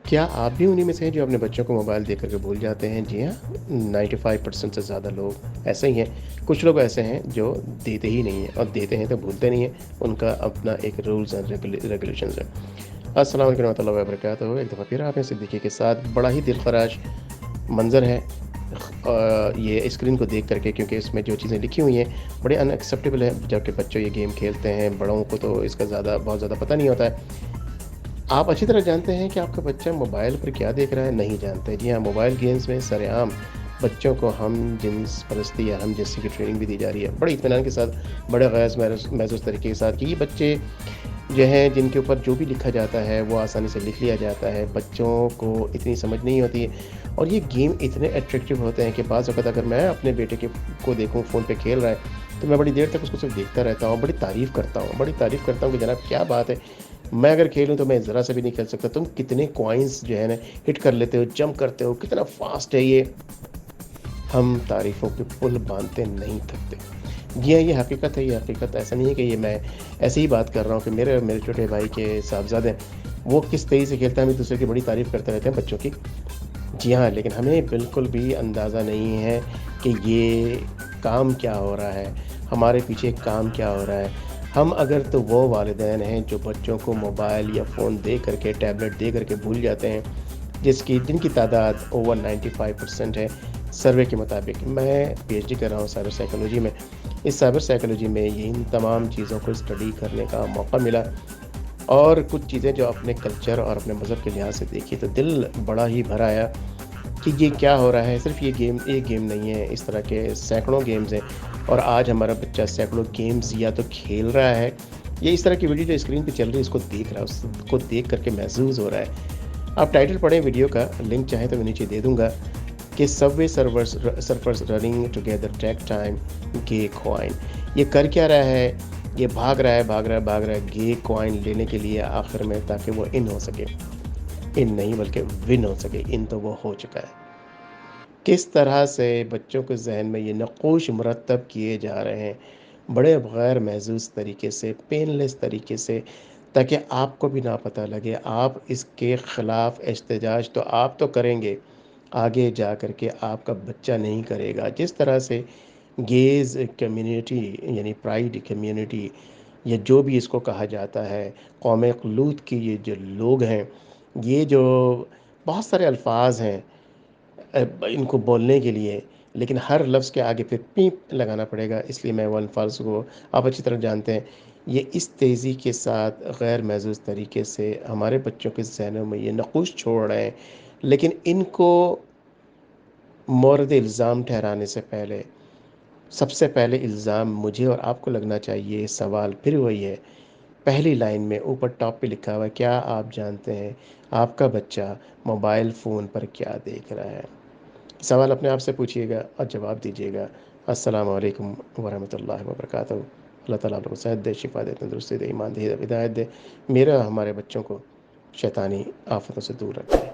کیا آپ بھی انہیں میں سے ہیں جو اپنے بچوں کو موبائل دے کر کے بھول جاتے ہیں؟ جی ہاں، 95% سے زیادہ لوگ ایسے ہی ہیں۔ کچھ لوگ ایسے ہیں جو دیتے ہی نہیں ہیں، اور دیتے ہیں تو بھولتے نہیں ہیں۔ ان کا اپنا ایک رولز اینڈ ریگولیشنز ہے۔ السلام علیکم ورحمۃ اللہ وبرکاتہ۔ ایک دفعہ پھر آپ ہیں صدیقی کے ساتھ۔ بڑا ہی دل خراش منظر ہے یہ اسکرین کو دیکھ کر کے، کیونکہ اس میں جو چیزیں لکھی ہوئی ہیں بڑے ان ایکسیپٹیبل ہیں، جبکہ بچے یہ گیم کھیلتے ہیں۔ بڑوں کو تو اس کا بہت زیادہ پتہ نہیں ہوتا ہے۔ آپ اچھی طرح جانتے ہیں کہ آپ کا بچہ موبائل پر کیا دیکھ رہا ہے؟ نہیں جانتے؟ جی ہاں، موبائل گیمز میں سر عام بچوں کو ہم جنس پرستی یا ہم جنسی کی ٹریننگ بھی دی جا رہی ہے، بڑے اطمینان کے ساتھ، بڑے غیر محظوظ طریقے کے ساتھ، کہ یہ بچے جو ہیں جن کے اوپر جو بھی لکھا جاتا ہے وہ آسانی سے لکھ لیا جاتا ہے۔ بچوں کو اتنی سمجھ نہیں ہوتی ہے، اور یہ گیم اتنے اٹریکٹیو ہوتے ہیں کہ بعض وقت اگر میں اپنے بیٹے کو دیکھوں فون پہ کھیل رہا ہے تو میں بڑی دیر تک اس کو صرف دیکھتا رہتا ہوں، بڑی تعریف کرتا ہوں کہ جناب کیا بات ہے، میں اگر کھیلوں تو میں ذرا سے بھی نہیں کھیل سکتا، تم کتنے کوائنس جو ہے نا ہٹ کر لیتے ہو، جمپ کرتے ہو، کتنا فاسٹ ہے یہ۔ ہم تعریفوں کے پل باندھتے نہیں تھکتے۔ جی ہاں، یہ حقیقت ہے، یہ حقیقت ایسا نہیں ہے کہ یہ میں ایسے ہی بات کر رہا ہوں کہ میرے چھوٹے بھائی کے صاحبزادے وہ کس طریقے سے کھیلتا ہے، ہم ایک دوسرے کی بڑی تعریف کرتے رہتے ہیں بچوں کی۔ جی ہاں، لیکن ہمیں بالکل بھی اندازہ نہیں ہے کہ یہ کام کیا ہو رہا ہے، ہمارے پیچھے کام کیا ہو رہا ہے۔ ہم اگر تو وہ والدین ہیں جو بچوں کو موبائل یا فون دے کر کے، ٹیبلٹ دے کر کے بھول جاتے ہیں، جن کی تعداد اوور 95% ہے سروے کے مطابق۔ میں پی ایچ ڈی کر رہا ہوں سائبر سائیکلوجی میں۔ اس سائبر سائیکلوجی میں ان تمام چیزوں کو اسٹڈی کرنے کا موقع ملا، اور کچھ چیزیں جو اپنے کلچر اور اپنے مذہب کے لحاظ سے دیکھی تو دل بڑا ہی بھر آیا کہ یہ کیا ہو رہا ہے۔ صرف یہ گیم ایک گیم نہیں ہے، اس طرح کے سینکڑوں گیمز ہیں، اور آج ہمارا بچہ سینکڑوں گیمز یا تو کھیل رہا ہے، یہ اس طرح کی ویڈیو جو اسکرین پہ چل رہی ہے اس کو دیکھ رہا ہے، اس کو دیکھ کر کے محظوظ ہو رہا ہے۔ آپ ٹائٹل پڑھیں ویڈیو کا، لنک چاہیں تو میں نیچے دے دوں گا، کہ Subway Surfers running together take time گے کوائن۔ یہ کر کیا رہا ہے؟ یہ بھاگ رہا ہے گے کوائن لینے کے لیے آخر میں، تاکہ وہ ان ہو سکے۔ ان نہیں بلکہ ون ہو سکے، ان تو وہ ہو چکا ہے۔ کس طرح سے بچوں کے ذہن میں یہ نقوش مرتب کیے جا رہے ہیں، بڑے غیر محظوظ طریقے سے، پین لیس طریقے سے، تاکہ آپ کو بھی نہ پتہ لگے۔ آپ اس کے خلاف احتجاج تو آپ تو کریں گے، آگے جا کر کے آپ کا بچہ نہیں کرے گا۔ جس طرح سے گیز کمیونٹی یعنی پرائیڈ کمیونٹی، یا جو بھی اس کو کہا جاتا ہے، قوم خلود کی یہ جو لوگ ہیں، یہ جو بہت سارے الفاظ ہیں ان کو بولنے کے لیے، لیکن ہر لفظ کے آگے پھر پیپ لگانا پڑے گا، اس لیے میں وہ الفاظ کو آپ اچھی طرح جانتے ہیں۔ یہ اس تیزی کے ساتھ غیر محظوظ طریقے سے ہمارے بچوں کے ذہنوں میں یہ نقوش چھوڑ رہے ہیں، لیکن ان کو مورد الزام ٹھہرانے سے پہلے سب سے پہلے الزام مجھے اور آپ کو لگنا چاہیے۔ سوال پھر وہی ہے، پہلی لائن میں اوپر ٹاپ پہ لکھا ہوا ہے، کیا آپ جانتے ہیں آپ کا بچہ موبائل فون پر کیا دیکھ رہا ہے؟ سوال اپنے آپ سے پوچھیے گا اور جواب دیجیے گا۔ السلام علیکم ورحمۃ اللہ وبرکاتہ۔ اللہ تعالیٰ آپ کو صحت دے، شفا دے، تندرستی دے، ایمان دے، ہدایت دے، میرا ہمارے بچوں کو شیطانی آفتوں سے دور رکھے۔